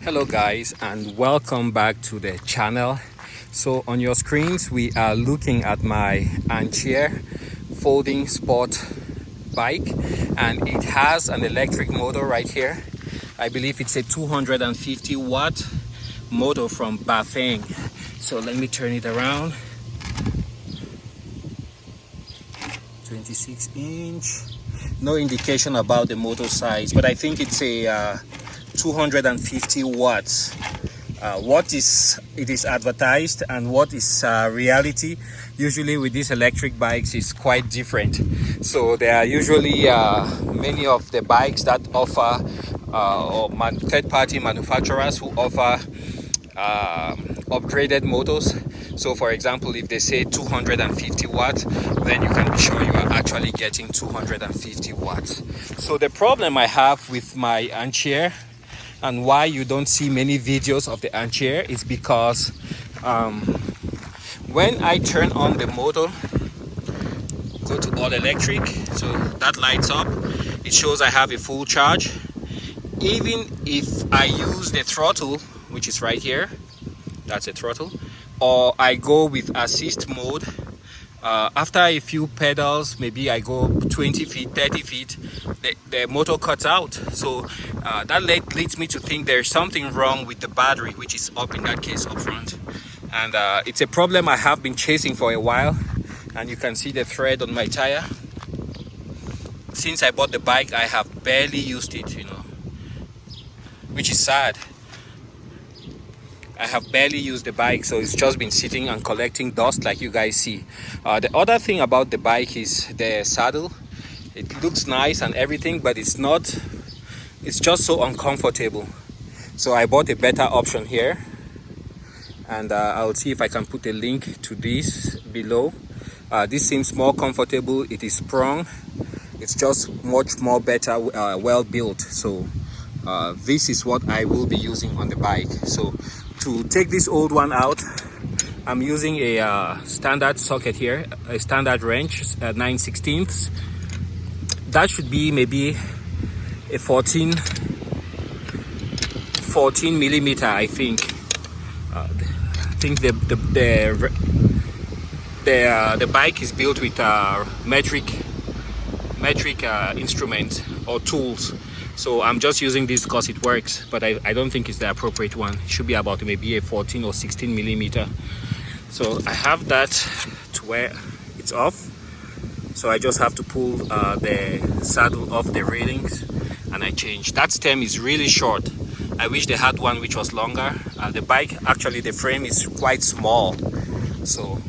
Hello guys, and welcome back to the channel. So on your screens we are looking at my Ancheer folding sport bike, and it has an electric motor right here. I believe it's a 250 watt motor from Bafang. So let me turn it around. 26 inch. No indication about the motor size, but I think it's a 250 watts. What is advertised and what is reality usually with these electric bikes is quite different. So there are usually many of the bikes that offer third-party manufacturers who offer upgraded motors. So for example, if they say 250 watts, then you can be sure you are actually getting 250 watts. So the problem I have with my Ancheer and why you don't see many videos of the Ancheer is because when I turn on the motor, go to all electric, so that lights up, it shows I have a full charge. Even if I use the throttle, which is right here, that's a throttle, or I go with assist mode, after a few pedals, maybe I go 20 feet, 30 feet, the motor cuts out. So that leads me to think there's something wrong with the battery, which is up in that case up front. And it's a problem I have been chasing for a while. And you can see the thread on my tire. Since I bought the bike, I have barely used it, which is sad. I have barely used the bike, so it's just been sitting and collecting dust like you guys see. The other thing about the bike is the saddle. It looks nice and everything, but it's just so uncomfortable. So I bought a better option here, and I'll see if I can put a link to this below. This seems more comfortable. It is sprung. It's just much more better, well built. So this is what I will be using on the bike. So to take this old one out, I'm using a standard socket here, a standard wrench, 9/16. That should be maybe a 14 millimeter, I think. I think the bike is built with metric instruments or tools. So I'm just using this because it works, but I don't think it's the appropriate one. It should be about maybe a 14 or 16 millimeter. So I have that to where it's off. So I just have to pull the saddle off the railings, and I change. That stem is really short. I wish they had one which was longer. The bike, actually the frame is quite small. So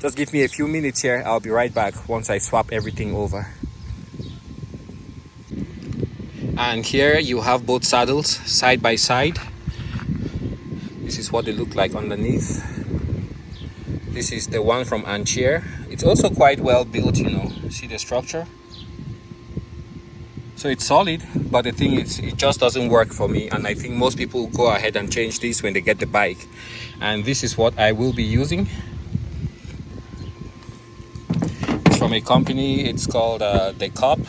just give me a few minutes here. I'll be right back once I swap everything over. And here you have both saddles side by side. This is what they look like underneath. This is the one from Ancheer. It's also quite well built, See the structure? So it's solid, but the thing is, it just doesn't work for me. And I think most people go ahead and change this when they get the bike. And this is what I will be using. It's from a company, it's called The Cop.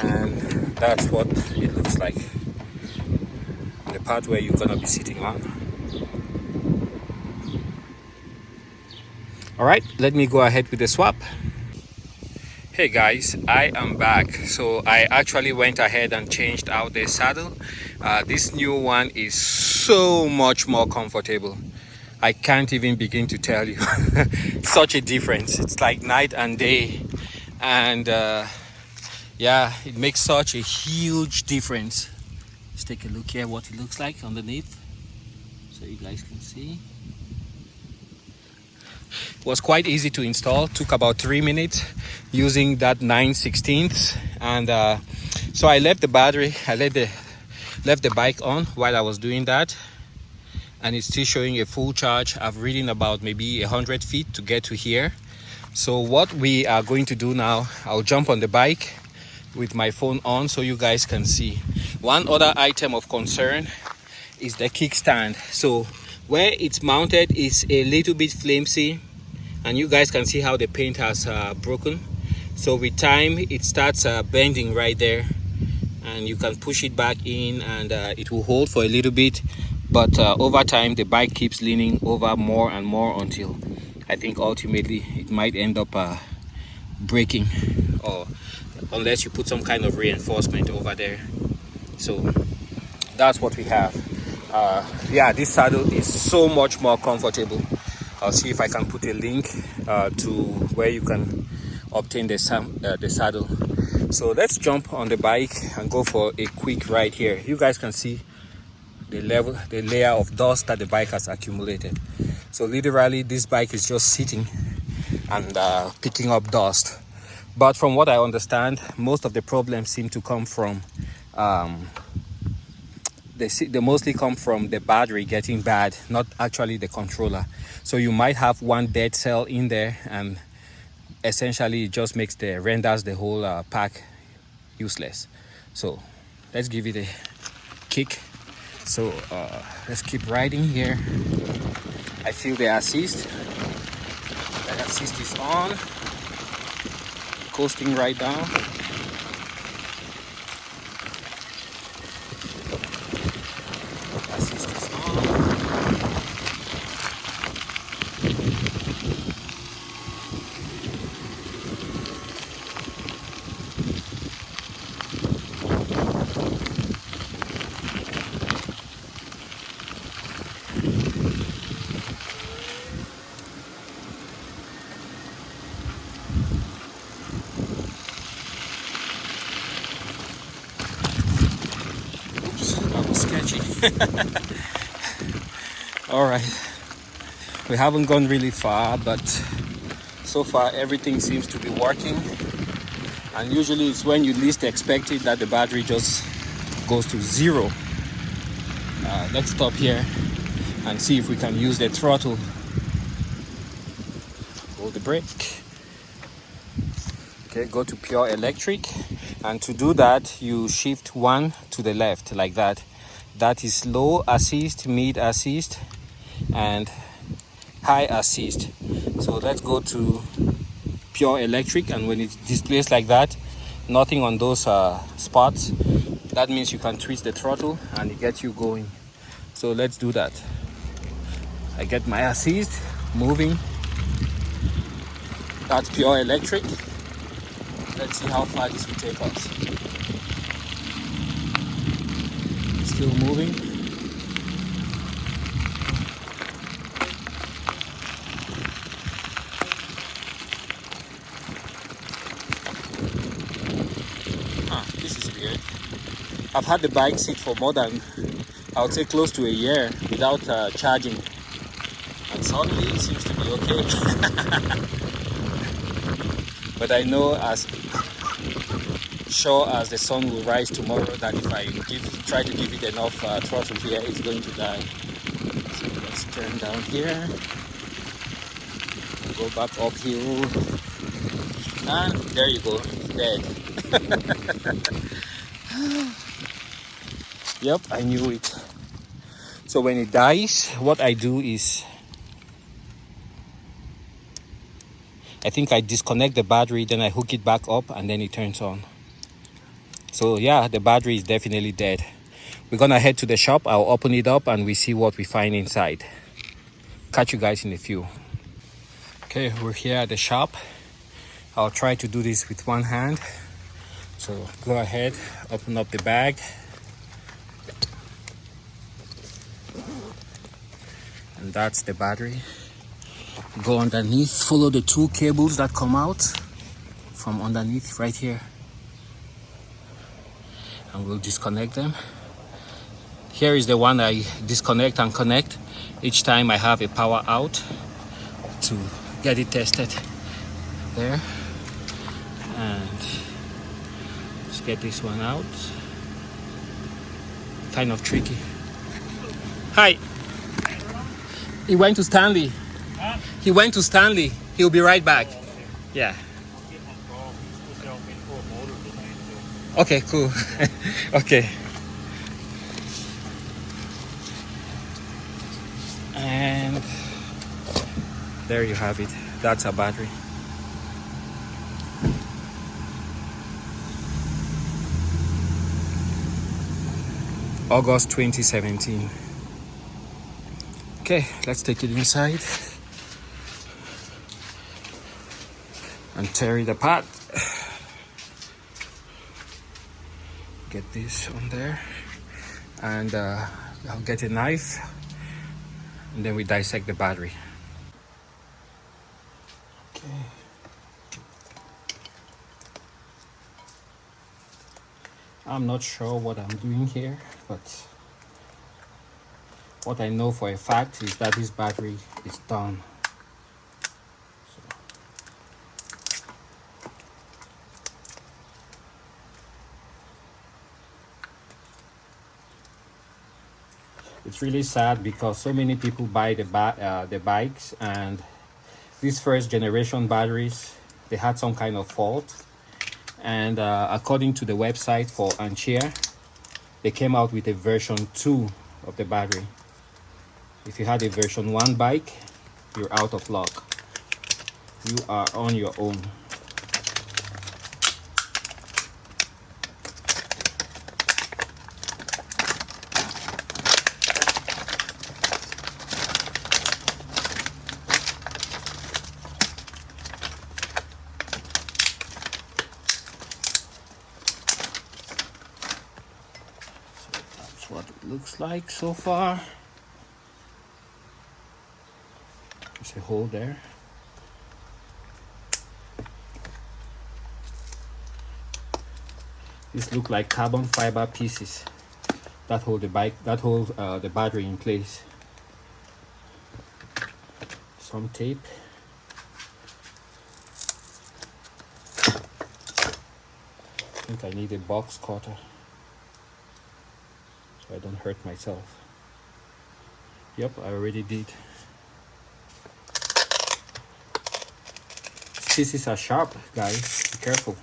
And that's what it looks like, the part where you're gonna be sitting on. All right, let me go ahead with the swap. Hey guys, I am back. So I actually went ahead and changed out the saddle. This new one is so much more comfortable. I can't even begin to tell you. Such a difference. It's like night and day. And yeah, it makes such a huge difference. Let's take a look here what it looks like underneath, so you guys can see. It was quite easy to install, took about 3 minutes using that 9/16. And so I left the battery, left the bike on while I was doing that, and it's still showing a full charge. I've ridden about maybe 100 feet to get to here. So what we are going to do now, I'll jump on the bike with my phone on so you guys can see. One other item of concern is the kickstand. So where it's mounted is a little bit flimsy, and you guys can see how the paint has broken. So with time it starts bending right there. and you can push it back in, and it will hold for a little bit, but over time the bike keeps leaning over more and more until I think ultimately it might end up breaking, or unless you put some kind of reinforcement over there. So that's what we have. Yeah, this saddle is so much more comfortable. I'll see if I can put a link to where you can obtain the saddle. So let's jump on the bike and go for a quick ride here. You guys can see the layer of dust that the bike has accumulated. So literally this bike is just sitting and picking up dust. But from what I understand, most of the problems seem to come from they mostly come from the battery getting bad, not actually the controller. So you might have one dead cell in there, and essentially it just renders the whole pack useless. So let's give it a kick. So let's keep riding here. I feel the assist. The assist is on, coasting right down. Assist is on. All right, we haven't gone really far, but so far everything seems to be working. And usually it's when you least expect it that the battery just goes to zero. Let's stop here and see if we can use the throttle. Hold the brake. Okay, go to pure electric, and to do that you shift one to the left like that. That is low assist, mid assist, and high assist. So let's go to pure electric, and when it displays like that, nothing on those spots, that means you can twist the throttle and it gets you going. So let's do that. I get my assist moving. That's pure electric. Let's see how far this will take us. Still moving. This is weird. I've had the bike sit for more than, I would say, close to a year without charging, and suddenly it seems to be okay. But I know as sure as the sun will rise tomorrow that if I try to give it enough throttle here, it's going to die. So let's turn down here, go back uphill, and there you go, it's dead. Yep, I knew it. So when it dies, what I do is I think I disconnect the battery, then I hook it back up, and then it turns on. So yeah, the battery is definitely dead. We're gonna head to the shop. I'll open it up and we see what we find inside. Catch you guys in a few. Okay, we're here at the shop. I'll try to do this with one hand. So go ahead, open up the bag. And that's the battery. Go underneath, follow the two cables that come out from underneath right here, and we'll disconnect them. Here is the one I disconnect and connect each time I have a power out to get it tested. There, and let's get this one out. Kind of tricky. Hi. He went to Stanley. He went to Stanley. He'll be right back. Yeah. Okay, cool. Okay. And there you have it. That's a battery. August 2017. Okay, let's take it inside and tear it apart. Get this on there, and I'll get a knife, and then we dissect the battery. Okay. I'm not sure what I'm doing here, but what I know for a fact is that this battery is done. It's really sad because so many people buy the bikes, and these first generation batteries, they had some kind of fault, and according to the website for Ancheer, they came out with a version 2 of the battery. If you had a version 1 bike, you're out of luck. You are on your own. What it looks like so far. There's a hole there. These look like carbon fiber pieces that hold the the battery in place. Some tape. I think I need a box cutter so I don't hurt myself. Yep, I already did. These pieces are sharp, guys. Be careful.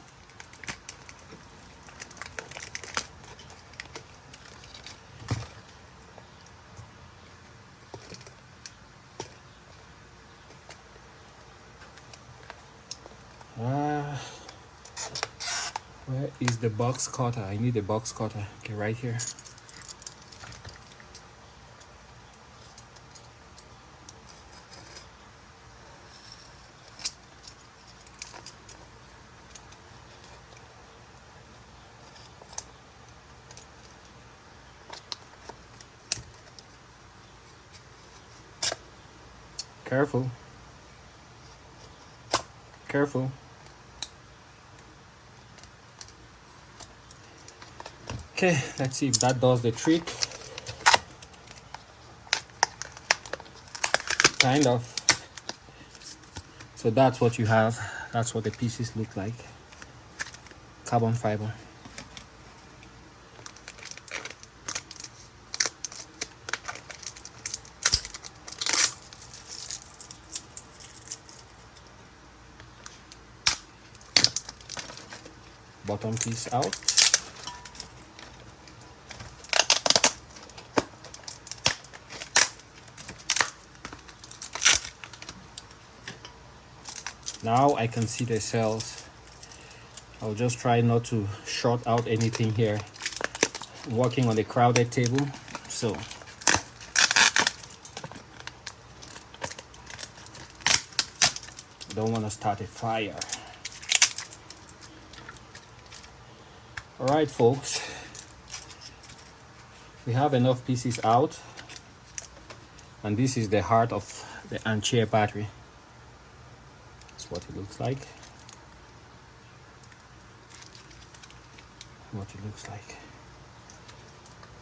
Where is the box cutter? I need a box cutter. Okay, right here. Careful. Careful. Okay, let's see if that does the trick. Kind of. So that's what you have. That's what the pieces look like. Carbon fiber. Bottom piece out. Now I can see the cells. I'll just try not to short out anything here. I'm working on a crowded table, so I don't want to start a fire. All right, folks, we have enough pieces out, and this is the heart of the Ancheer battery. That's what it looks like.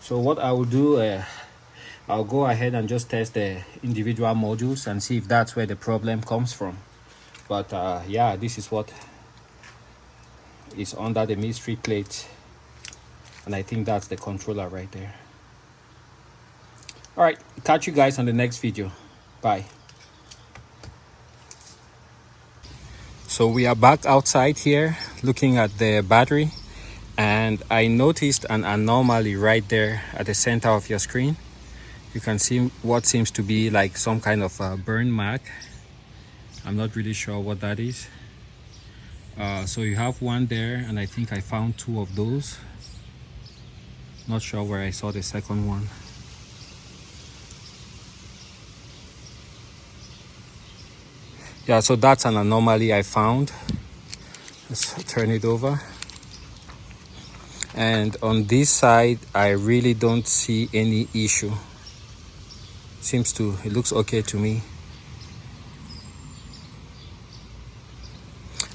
So what I will do, I'll go ahead and just test the individual modules and see if that's where the problem comes from. But yeah, this is what is under the mystery plate, and I think that's the controller right there. All right, catch you guys on the next video. Bye. So we are back outside here looking at the battery, and I noticed an anomaly right there at the center of your screen. You can see what seems to be like some kind of burn mark. I'm not really sure what that is. So you have one there, and I think I found two of those. Not sure where I saw the second one. Yeah, so that's an anomaly I found. Let's turn it over. And on this side, I really don't see any issue. It looks okay to me.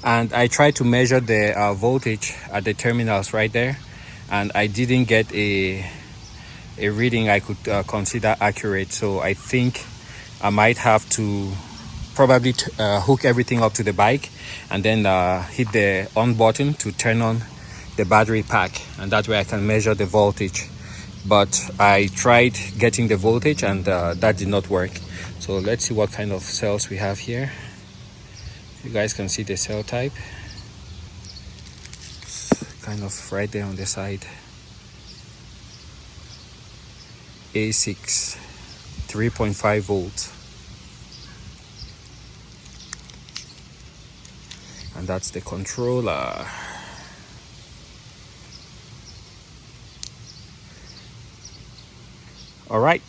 And I tried to measure the voltage at the terminals right there, and I didn't get a reading I could consider accurate. So I think I might have to probably hook everything up to the bike and then hit the on button to turn on the battery pack, and that way I can measure the voltage. But I tried getting the voltage and that did not work. So let's see what kind of cells we have here. You guys can see the cell type. It's kind of right there on the side. A6 3.5 volts. And that's the controller. All right,